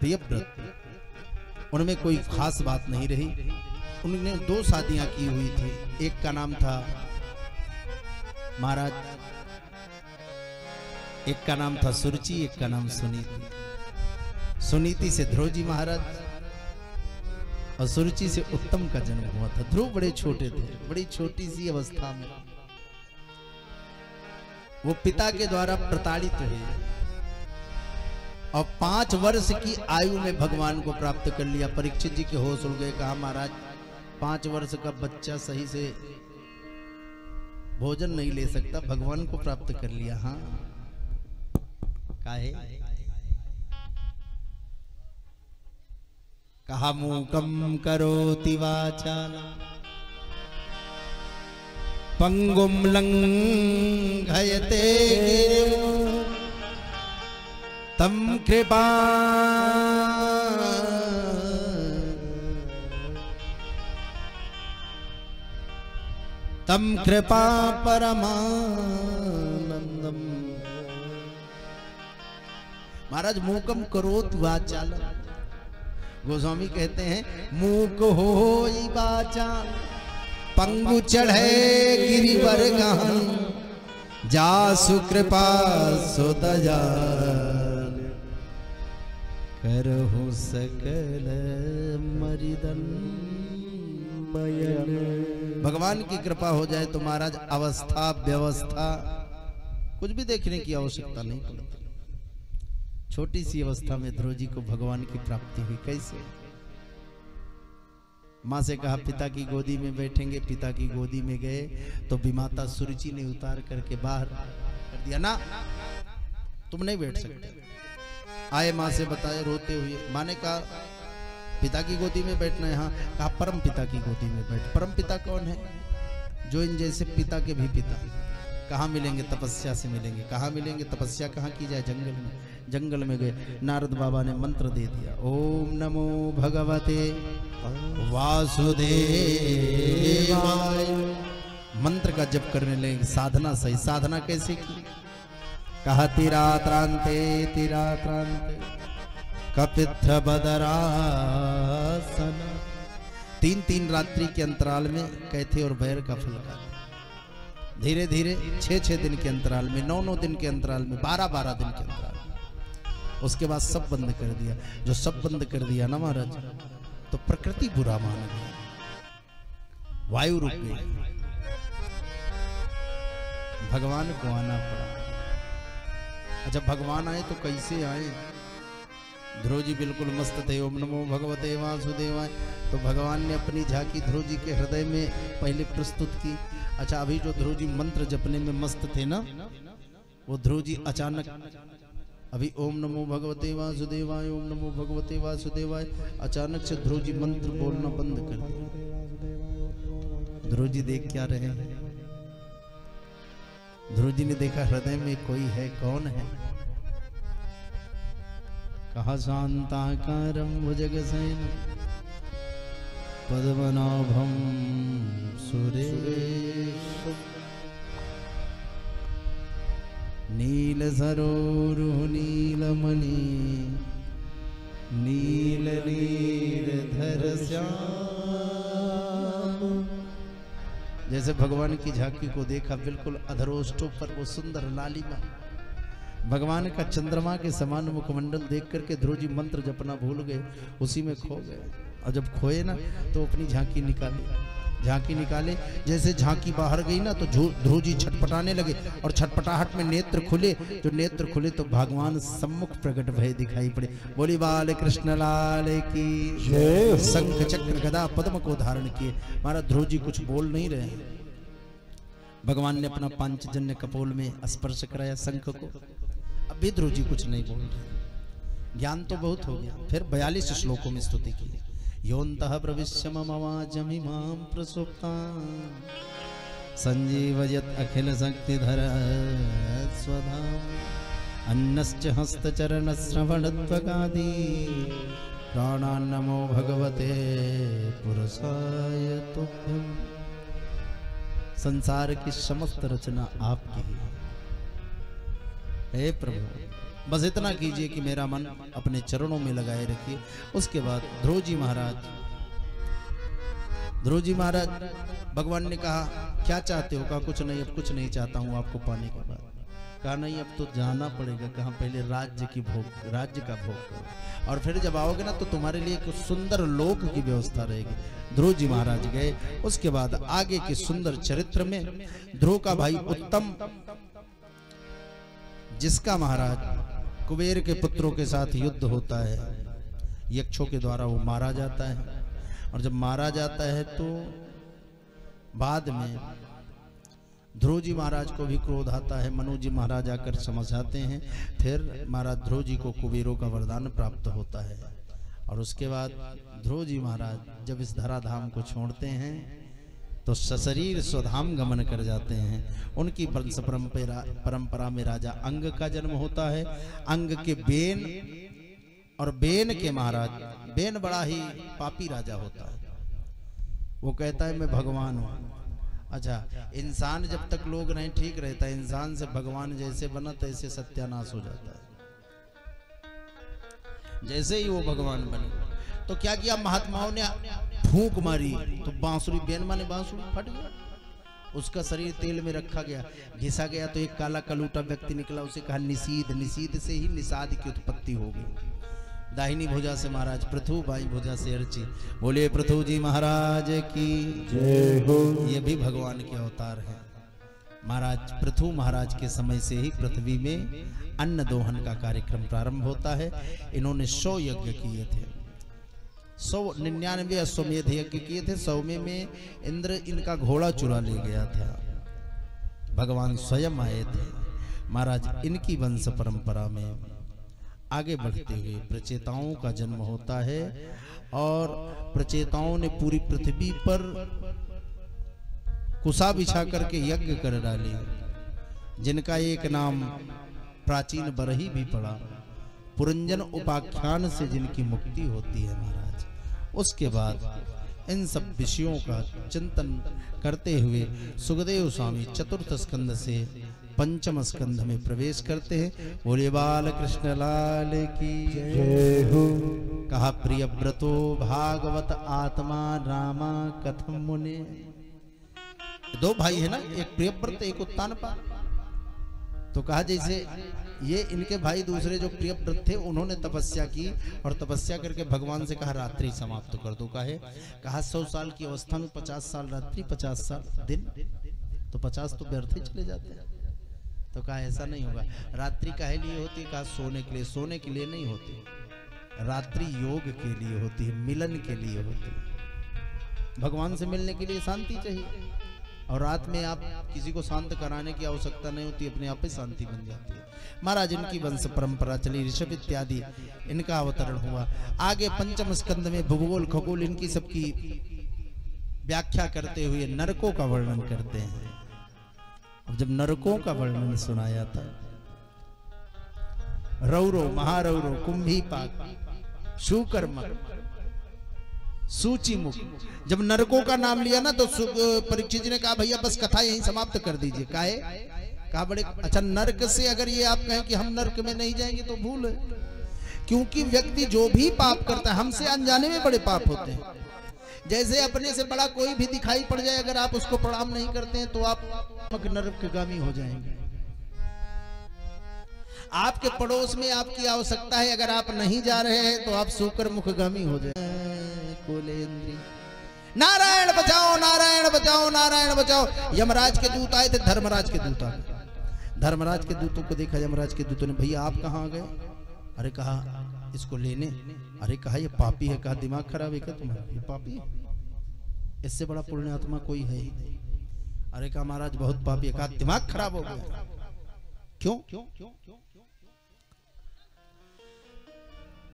प्रियव्रत, उनमें कोई खास बात नहीं रही। उन्होंने 2 शादियां की हुई थी। एक का नाम था महाराज, एक का नाम था सुरुचि, एक का नाम सुनीति। सुनीति से ध्रुव जी महाराज और सुरुचि से उत्तम का जन्म हुआ था। ध्रुव बड़े छोटे थे, बड़ी छोटी सी अवस्था में वो पिता के द्वारा प्रताड़ित हुए और 5 वर्ष की आयु में भगवान को प्राप्त कर लिया। परीक्षित जी के होश उड़ गए। कहा महाराज 5 वर्ष का बच्चा सही से भोजन नहीं ले सकता, भगवान को प्राप्त कर लिया। हाँ काहे? कहा मूकम करोति वाचालं पंगुम लंघयते तम कृपा परमानंदम। महाराज मूकम करोति वाचालं, गोस्वामी कहते हैं मूक होई वाचाल पंगु चढ़े गिरिवर गहन जासु कृपा सो दयाल करहु सकल मरिदन मयन। भगवान की कृपा हो जाए तो महाराज अवस्था व्यवस्था कुछ भी देखने की आवश्यकता नहीं पड़ती। छोटी सी अवस्था में ध्रुव जी को भगवान की प्राप्ति हुई। कैसे? माँ से कहा पिता की गोदी में बैठेंगे। पिता की गोदी में गए तो विमाता सुरुचि ने उतार करके बाहर कर दिया। ना तुम नहीं बैठ सकते। आए माँ से बताए रोते हुए। माँ ने कहा पिता की गोदी में बैठना है। हाँ। कहा परम पिता की गोदी में बैठ। परम पिता कौन है? जो इन जैसे पिता के भी पिता। कहाँ मिलेंगे? तपस्या से मिलेंगे। कहाँ मिलेंगे? तपस्या कहाँ की जाए? जंगल में। जंगल में गए। नारद बाबा ने मंत्र दे दिया, ओम नमो भगवते वासुदेवाय। मंत्र का जप करने लगे। साधना सही। साधना कैसे की? कहा तिरात्रांते तिरात्रांते कपित्थ बदरासन। 3-3 रात्रि के अंतराल में कैथे और बैर का फल खाते। धीरे धीरे 6-6 दिन के अंतराल में, 9-9 दिन के अंतराल में, 12-12 दिन के अंतराल में। उसके बाद सब बंद कर दिया। जो सब बंद कर दिया ना महाराज, तो प्रकृति बुरा मान गई, वायु रुक गई, भगवान को आना पड़ा। अच्छा भगवान आए तो कैसे आए? ध्रुव जी बिल्कुल मस्त थे। ओम नमो भगवते वासुदेवाय। तो भगवान ने अपनी झांकी ध्रुव जी के हृदय में पहले प्रस्तुत की। अच्छा अभी जो ध्रुव जी मंत्र जपने में मस्त थे ना, वो ध्रुव जी अचानक अभी ओम नमो भगवते वासुदेवाय, ओम नमो भगवते वासुदेवाय, अचानक से ध्रुव जी मंत्र बोलना बंद कर दिया। ध्रुव जी देख क्या रहे हैं? ध्रुव जी ने देखा हृदय में कोई है। कौन है? कहा शांताकारं भुजगशयनं पद्मनाभं सुरेशं नीलसरोरुह नीलमणि नीलनीलधर श्याम। जैसे भगवान की झांकी को देखा, बिल्कुल अधरोष्टों पर वो सुंदर लालिमा, भगवान का चंद्रमा के समान मुखमंडल देख करके ध्रुव जी मंत्र जपना भूल गए, उसी में खो गए। और जब खोए ना तो अपनी झांकी निकाली। झांकी निकाले, जैसे झांकी बाहर गई ना तो ध्रुव जी छटपटाने लगे और छटपटाहट में नेत्र खुले। जो नेत्र खुले तो भगवान सम्मुख प्रकट भय दिखाई पड़े। बोली बाल कृष्ण लाल की जय। शंख चक्र गदा पद्म को धारण किए। महाराज ध्रुव जी कुछ बोल नहीं रहे। भगवान ने अपना पांचजन्य कपोल में स्पर्श कराया शंख को। अब भी ध्रुव जी कुछ नहीं बोल रहे। ज्ञान तो बहुत हो गया। फिर 42 श्लोकों में स्तुति की। योऽन्तः प्रविश्य मम वाचमिमां प्रसुप्तां संजीवयत् अखिल शक्तिधर स्वधाम। अन्नश्च हस्तचरणश्रवणत्वगादि प्राणान्नमो भगवते पुरुषाय तुभ्यम्। संसार की समस्त रचना आपकी है। हे प्रभु, बस इतना कीजिए कि मेरा मन अपने चरणों में लगाए रखिए। उसके बाद ध्रुव जी महाराज भगवान ने कहा क्या चाहते हो? कहा कुछ नहीं, अब कुछ नहीं चाहता हूँ आपको पाने के बाद। कहा नहीं, अब तो जाना पड़ेगा। कहा पहले राज्य का भोग करो और फिर जब आओगे ना तो तुम्हारे लिए एक सुंदर लोक की व्यवस्था रहेगी। ध्रुव जी महाराज गए। उसके बाद आगे के सुंदर चरित्र में ध्रुव का भाई उत्तम, जिसका महाराज कुबेर के पुत्रों के साथ युद्ध होता है, यक्षों के द्वारा वो मारा जाता है। और जब मारा जाता है तो बाद में ध्रुव जी महाराज को भी क्रोध आता है। मनु जी महाराज आकर समझाते हैं। फिर महाराज ध्रुव जी को कुबेरों का वरदान प्राप्त होता है। और उसके बाद ध्रुव जी महाराज जब इस धराधाम को छोड़ते हैं तो सशरीर स्वधाम गमन कर जाते हैं। उनकी वंश परंपरा में राजा अंग का जन्म होता है। अंग के बेन और बेन के महाराज, बेन बड़ा ही पापी राजा होता है। वो कहता है मैं भगवान हूँ। अच्छा, इंसान जब तक लोग नहीं ठीक रहता, इंसान से भगवान जैसे बना तैसे सत्यानाश हो जाता है। जैसे ही वो भगवान बने तो क्या किया महात्माओं ने, फूंक मारी तो बांसुरी, बेन माने बांसुरी, फट गया। उसका शरीर तेल में रखा गया, घिसा गया तो एक काला कलूटा व्यक्ति निकला। उसे कहा निषीद। निषीद से ही निषाद की उत्पत्ति हो गई। दाहिनी भुजा से महाराज पृथु, बाई भुजा से अर्ची। बोले पृथु जी महाराज की जय हो। ये भी भगवान के अवतार हैं। महाराज पृथु महाराज के समय से ही पृथ्वी में अन्न दोहन का कार्यक्रम प्रारंभ होता है। इन्होंने 100 यज्ञ किए थे, 199 अश्वमेध यज्ञ किए थे। 100वें में इंद्र इनका घोड़ा चुरा ले गया था। भगवान स्वयं आए थे। महाराज इनकी वंश परंपरा में आगे बढ़ते हुए प्रचेताओं का जन्म होता है। और प्रचेताओं ने पूरी पृथ्वी पर कुसा बिछा करके यज्ञ कर डाले, जिनका एक नाम प्राचीन बरही भी पड़ा। पुरंजन उपाख्यान से जिनकी मुक्ति होती है महाराज। उसके बाद इन सब विषयों का चिंतन करते हुए सुखदेव स्वामी चतुर्थ स्कंद से पंचम स्कंध में प्रवेश करते हैं। बोले बाल कृष्ण लाल की जय हो। कहा प्रियव्रतो भागवत आत्मा रामा कथम मुने। दो भाई है ना, एक प्रियव्रत एक उत्तानपाद। तो कहा जैसे ये इनके भाई दूसरे जो प्रियव्रत थे उन्होंने तपस्या की और तपस्या करके भगवान से कहा रात्रि समाप्त कर दो। कहा 100 साल की अवस्था में 50 साल रात्रि 50 साल दिन, तो 50 तो व्यर्थ ही चले जाते हैं। तो कहा ऐसा नहीं होगा। रात्रि काहे लिए होती है? कहा सोने के लिए। सोने के लिए नहीं होती, रात्रि योग के लिए होती है, मिलन के लिए होती है। भगवान से मिलने के लिए शांति चाहिए और रात में आप किसी को शांत कराने की आवश्यकता नहीं होती, अपने आप ही शांति बन जाती है। महाराज इनकी वंश परंपरा चली, ऋषभ इत्यादि इनका अवतरण हुआ। आगे पंचम स्कंद में भूगोल खगोल इनकी सबकी व्याख्या करते हुए नरकों का वर्णन करते हैं। अब जब नरकों का वर्णन सुनाया था, रौरो, महारौरो, कुंभीपाक, शुकर्मक, सूचीमुख, जब नरकों का नाम लिया ना तो परीक्षित जी ने कहा भैया बस कथा यहीं समाप्त कर दीजिए। काहे? कहा बड़े अच्छा, नरक से अगर ये आप कहें कि हम नरक में नहीं जाएंगे तो भूल है। क्योंकि व्यक्ति जो भी पाप करता है, हमसे अनजाने में बड़े पाप होते हैं। जैसे अपने से बड़ा कोई भी दिखाई पड़ जाए, अगर आप उसको प्रणाम नहीं करते हैं तो आप नरकगामी हो जाएंगे। आपके पड़ोस में आपकी आवश्यकता है, अगर आप नहीं जा रहे हैं तो आप सूकर मुखगामी हो जाए। नारायण बचाओ, नारायण बचाओ, नारायण बचाओ। यमराज के दूत आए थे, धर्मराज के दूत आ गए। धर्मराज के दूतों को देखा, यमराज के दूतों ने भैया आप कहाँ गए? अरे कहा इसको लेने। अरे कहा ये पापी है। कहा दिमाग खराब है क्या तुम्हारा? ये पापी है, इससे बड़ा पुण्यात्मा कोई है ही नहीं। अरे कहा महाराज बहुत पापी है। कहा दिमाग खराब हो गया। क्यों?